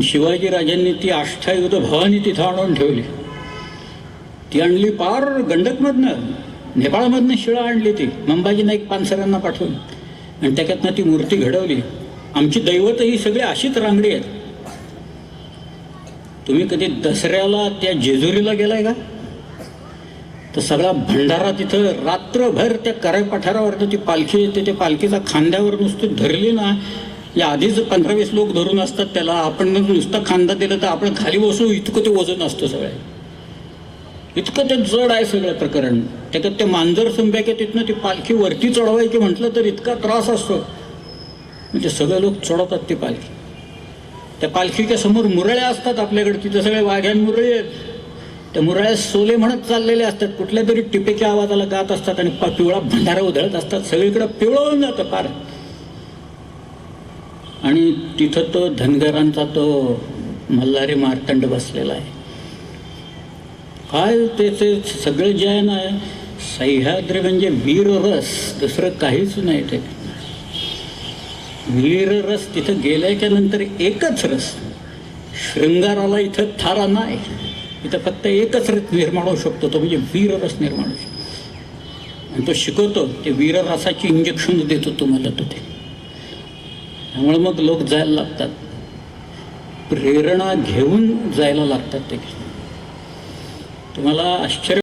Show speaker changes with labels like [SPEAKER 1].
[SPEAKER 1] शिवाजीराजांनी ती आष्ठायुध भवानी तिथं आणून ठेवली. ती आणली पार गंडकमधनं, नेपाळमधनं शिळा आणली ती मंबाजी नाईक पानसरांना पाठवून, आणि त्याच्यातनं ती मूर्ती घडवली. आमची दैवत ही सगळी अशीच रांगडी आहेत. तुम्ही कधी दसऱ्याला त्या जेजुरीला गेलाय का? तर सगळा भंडारा तिथं रात्रभर त्या कराय पठारावरनं ती पालखी येते. त्या पालखीचा खांद्यावर नुसती धरली ना, या आधीच 15-20 लोक धरून असतात त्याला. आपण नुसता खांदा दिला तर आपण खाली बसू इतकं ते वजन असतं सगळं, इतकं ते जड आहे सगळं प्रकरण. त्याच्यात ते मांजर सुंब्याच्या तिथनं ती पालखी वरती चढवायची म्हटलं तर इतका त्रास असतो. म्हणजे सगळे लोक चढवतात ती पालखी. त्या पालखीच्या समोर मुरळ्या असतात आपल्याकडे, तिथं सगळे वाघ्यान मुरळी आहेत. त्या मुरळ्या सोले म्हणत चाललेले असतात, कुठल्या तरी टिपेच्या आवाजाला गात असतात आणि पिवळा भंडारा उधळत असतात. सगळीकडे पिवळं होऊन जातं पार. आणि तिथं तो धनगरांचा तो मल्हारी मार्तंड बसलेला आहे. काय त्याचे सगळं जे आहे ना, सह्याद्री म्हणजे वीररस, दुसरं काहीच नाही. ते वीररस तिथं गेल्याच्या नंतर एकच रस. शृंगाराला इथं थारा नाही, इथं फक्त एकच रस निर्माण होऊ शकतो, तो म्हणजे वीररस निर्माण होऊ शकतो. आणि तो शिकवतो, ते वीररसाची इंजेक्शन देतो तुम्हाला तो. ते त्यामुळे मग लोक जायला लागतात, प्रेरणा घेऊन जायला लागतात. ते तुम्हाला आश्चर्य